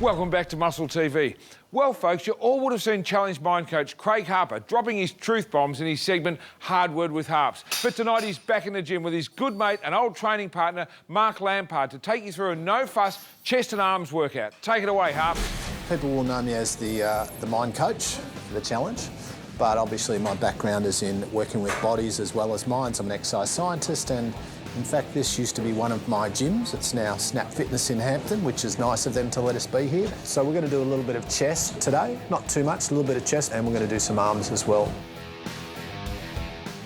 Welcome back to MuscleTV. Well, folks, you all would have seen challenge MindCoach Craig Harper dropping his truth bombs in his segment Hard Word with Harps. But tonight he's back in the gym with his good mate and old training partner, Mark Lampard, to take you through a no-fuss chest and arms workout. Take it away, Harp. People will know me as the Mind Coach for the challenge, but obviously my background is in working with bodies as well as minds. I'm an exercise scientist, and in fact this used to be one of my gyms. It's now Snap Fitness in Hampton, which is nice of them to let us be here. So we're going to do a little bit of chest today, not too much, a little bit of chest, and we're going to do some arms as well.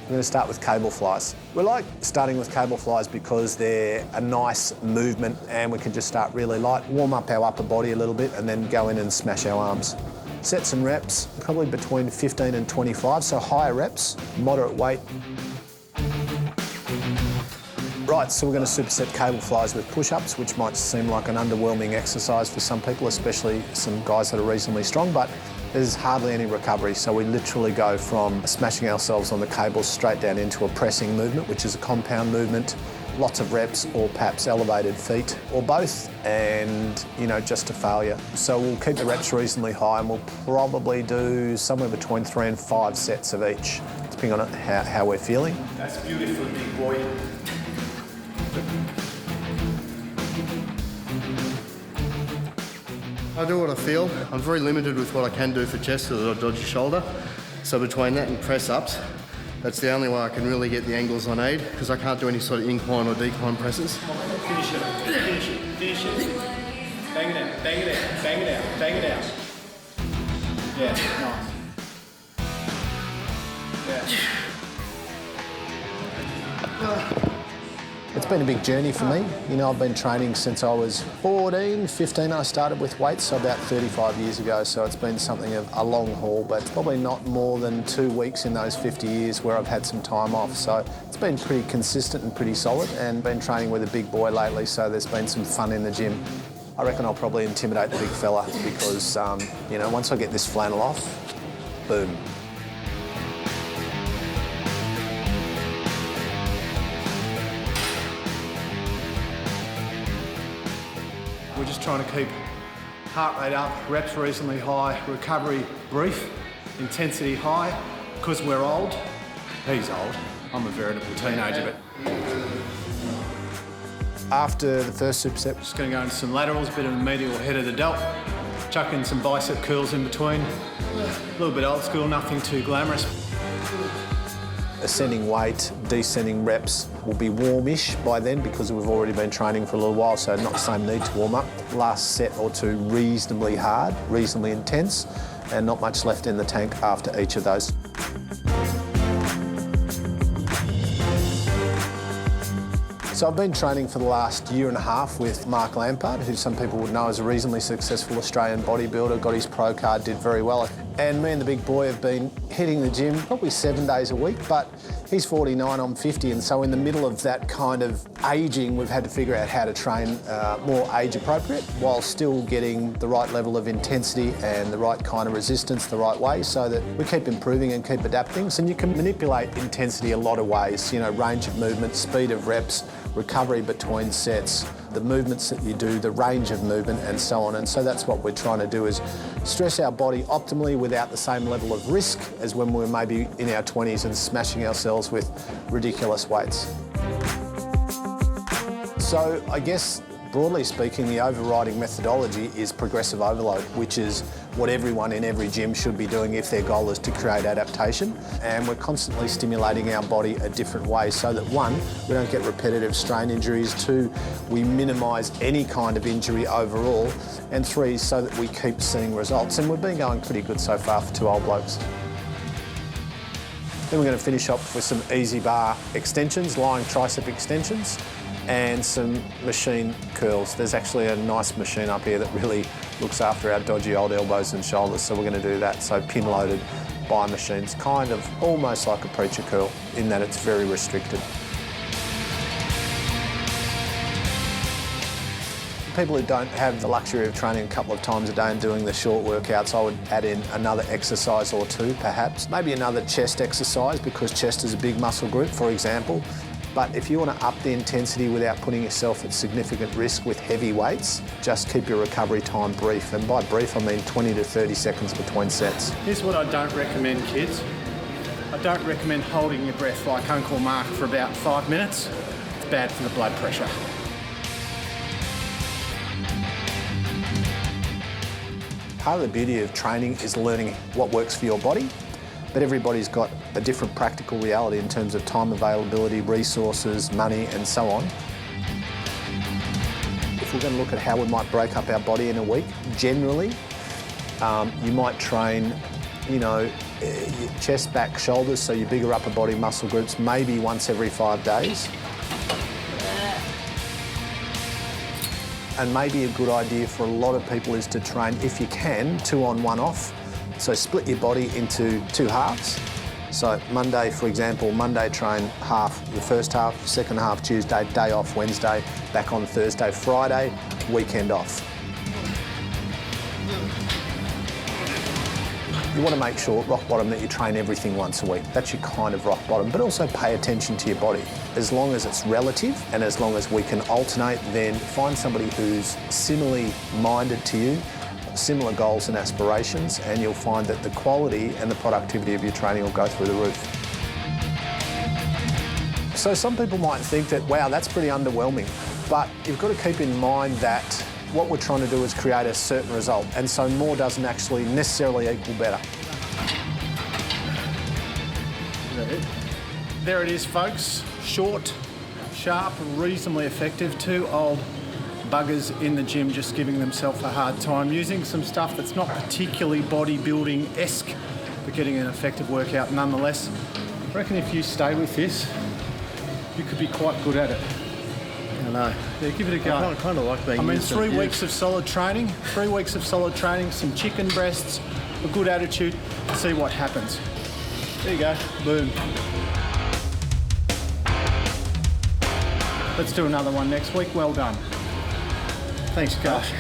We're going to start with cable flies. We like starting with cable flies because they're a nice movement and we can just start really light, warm up our upper body a little bit and then go in and smash our arms. Sets and reps, probably between 15 and 25, so higher reps, moderate weight. Right, so we're going to superset cable flies with push-ups, which might seem like an underwhelming exercise for some people, especially some guys that are reasonably strong, but there's hardly any recovery. So we literally go from smashing ourselves on the cables straight down into a pressing movement, which is a compound movement, lots of reps or perhaps elevated feet or both, and, you know, just a failure. So we'll keep the reps reasonably high and we'll probably do somewhere between 3 and 5 sets of each, depending on how we're feeling. That's beautiful, big boy. I do what I feel. I'm very limited with what I can do for chest because I've got a dodgy shoulder. So between that and press-ups, that's the only way I can really get the angles I need because I can't do any sort of incline or decline presses. Finish it, finish it, finish it. Bang it out, bang it out, bang it out, bang it out. Yeah, nice. Yeah. It's been a big journey for me. You know, I've been training since I was 14, 15. I started with weights, so about 35 years ago. So it's been something of a long haul, but it's probably not more than 2 weeks in those 50 years where I've had some time off. So it's been pretty consistent and pretty solid, and been training with a big boy lately, so there's been some fun in the gym. I reckon I'll probably intimidate the big fella because, you know, once I get this flannel off, boom. We're just trying to keep heart rate up, reps reasonably high, recovery brief, intensity high. Because we're old, he's old, I'm a veritable teenager, but... After the first superset, Just going to go into some laterals, bit of the medial head of the delt, chuck in some bicep curls in between. A little bit old school, nothing too glamorous. ascending weight, descending reps will be warmish by then because we've already been training for a little while, so not the same need to warm up. Last set or two reasonably hard, reasonably intense, and not much left in the tank after each of those. So I've been training for the last year and a half with Mark Lampard, who some people would know as a reasonably successful Australian bodybuilder, got his pro card, did very well. And me and the big boy have been hitting the gym probably 7 days a week, but he's 49, I'm 50, and so in the middle of that kind of ageing, we've had to figure out how to train more age appropriate while still getting the right level of intensity and the right kind of resistance the right way, so that we keep improving and keep adapting. So you can manipulate intensity a lot of ways, you know, range of movement, speed of reps, recovery between sets, the movements that you do, the range of movement, and so on. And so that's what we're trying to do, is stress our body optimally without the same level of risk as when we were maybe in our 20s and smashing ourselves with ridiculous weights. So I guess, broadly speaking, the overriding methodology is progressive overload, which is what everyone in every gym should be doing if their goal is to create adaptation. And we're constantly stimulating our body a different way so that, one, we don't get repetitive strain injuries, two, we minimise any kind of injury overall, and three, so that we keep seeing results. And we've been going pretty good so far for two old blokes. Then we're going to finish off with some easy bar extensions, lying tricep extensions, and some machine curls. There's actually a nice machine up here that really looks after our dodgy old elbows and shoulders, so we're going to do that. So pin-loaded by machines, kind of almost like a preacher curl in that it's very restricted. People who don't have the luxury of training a couple of times a day and doing the short workouts, I would add in another exercise or two, perhaps. Maybe another chest exercise, because chest is a big muscle group, for example. But if you want to up the intensity without putting yourself at significant risk with heavy weights, just keep your recovery time brief. And by brief, I mean 20 to 30 seconds between sets. Here's what I don't recommend, kids. I don't recommend holding your breath like Uncle Mark for about 5 minutes. It's bad for the blood pressure. Part of the beauty of training is learning what works for your body, but everybody's got a different practical reality in terms of time availability, resources, money, and so on. If we're going to look at how we might break up our body in a week, generally, you might train, your chest, back, shoulders, so your bigger upper body muscle groups, maybe once every 5 days. And maybe a good idea for a lot of people is to train, if you can, 2 on, 1 off. So split your body into 2 halves. So Monday, for example, Monday train half, the first half, second half Tuesday, day off Wednesday, back on Thursday, Friday, weekend off. You want to make sure at rock bottom that you train everything once a week. That's your kind of rock bottom, but also pay attention to your body. As long as it's relative and as long as we can alternate, then find somebody who's similarly minded to you, similar goals and aspirations, and you'll find that the quality and the productivity of your training will go through the roof. So some people might think that, wow, that's pretty underwhelming, but you've got to keep in mind that what we're trying to do is create a certain result, and so more doesn't actually necessarily equal better. There it is, folks. Short, sharp, reasonably effective. 2 old buggers in the gym just giving themselves a hard time, using some stuff that's not particularly bodybuilding-esque, but getting an effective workout nonetheless. I reckon if you stay with this, you could be quite good at it. I know. Yeah, give it a go. I kind of like being. I mean, used to 3 it, weeks of solid training, 3 weeks of solid training, some chicken breasts, a good attitude, see what happens. There you go, boom. Let's do another one next week, well done. Thanks, Gosh.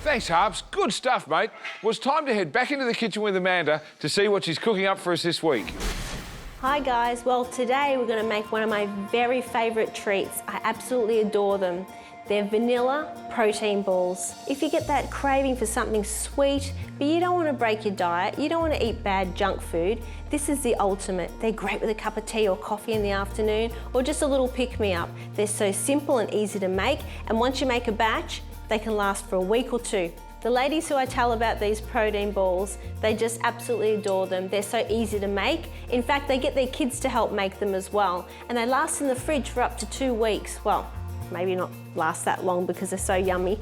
Thanks, Harps. Good stuff, mate. Well, it's time to head back into the kitchen with Amanda to see what she's cooking up for us this week. Hi guys, well today we're going to make one of my very favourite treats. I absolutely adore them. They're vanilla protein balls. If you get that craving for something sweet, but you don't want to break your diet, you don't want to eat bad junk food, this is the ultimate. They're great with a cup of tea or coffee in the afternoon, or just a little pick-me-up. They're so simple and easy to make, and once you make a batch, they can last for a week or 2. The ladies who I tell about these protein balls, they just absolutely adore them. They're so easy to make. In fact, they get their kids to help make them as well. And they last in the fridge for up to 2 weeks. Well, maybe not last that long because they're so yummy.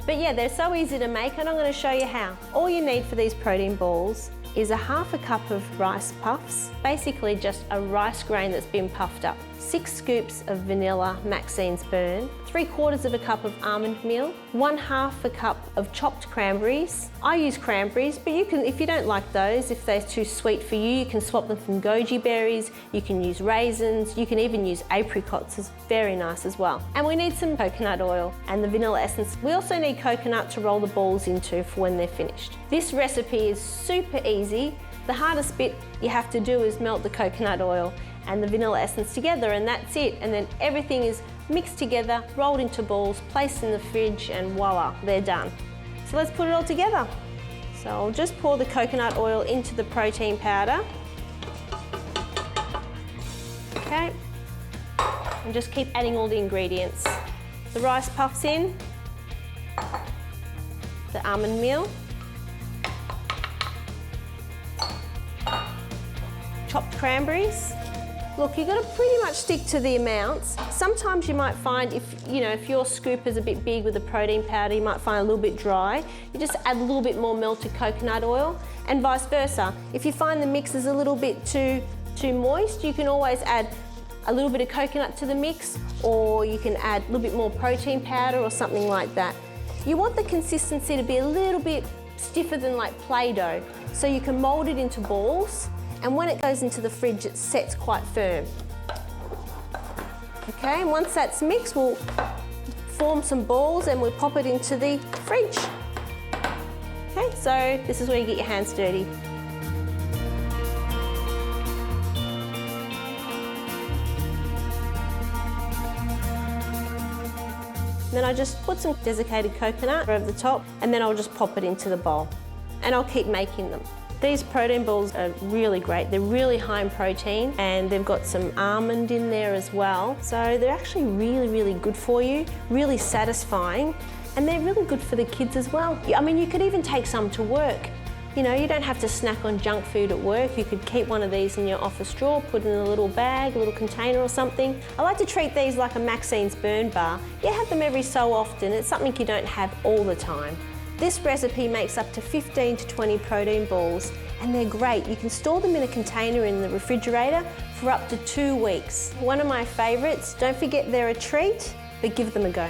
But yeah, they're so easy to make, and I'm going to show you how. All you need for these protein balls is a half a cup of rice puffs, basically just a rice grain that's been puffed up, 6 scoops of vanilla Maxine's Burn, 3/4 of a cup of almond meal, 1/2 a cup of chopped cranberries. I use cranberries, but you can, if you don't like those, if they're too sweet for you, you can swap them from goji berries, you can use raisins, you can even use apricots, it's very nice as well. And we need some coconut oil and the vanilla essence. We also need coconut to roll the balls into for when they're finished. This recipe is super easy. The hardest bit you have to do is melt the coconut oil and the vanilla essence together, and that's it. And then everything is mixed together, rolled into balls, placed in the fridge, and voila, they're done. So let's put it all together. So I'll just pour the coconut oil into the protein powder. Okay, and just keep adding all the ingredients. The rice puffs in, the almond meal, chopped cranberries. Look, you've got to pretty much stick to the amounts. Sometimes you might find if your scoop is a bit big with the protein powder, you might find it a little bit dry. You just add a little bit more melted coconut oil, and vice versa. If you find the mix is a little bit too moist, you can always add a little bit of coconut to the mix, or you can add a little bit more protein powder or something like that. You want the consistency to be a little bit stiffer than like Play-Doh, so you can mould it into balls, and when it goes into the fridge, it sets quite firm. Okay, and once that's mixed, we'll form some balls and we'll pop it into the fridge. Okay, so this is where you get your hands dirty. then I just put some desiccated coconut over the top, and then I'll just pop it into the bowl. And I'll keep making them. These protein balls are really great. They're really high in protein, and they've got some almond in there as well. So they're actually really, really good for you, really satisfying, and they're really good for the kids as well. I mean, you could even take some to work. You know, you don't have to snack on junk food at work. You could keep one of these in your office drawer, put it in a little bag, a little container or something. I like to treat these like a Maxine's Burn Bar. You have them every so often. It's something you don't have all the time. This recipe makes up to 15 to 20 protein balls, and they're great. You can store them in a container in the refrigerator for up to 2 weeks. One of my favourites. Don't forget they're a treat, but give them a go.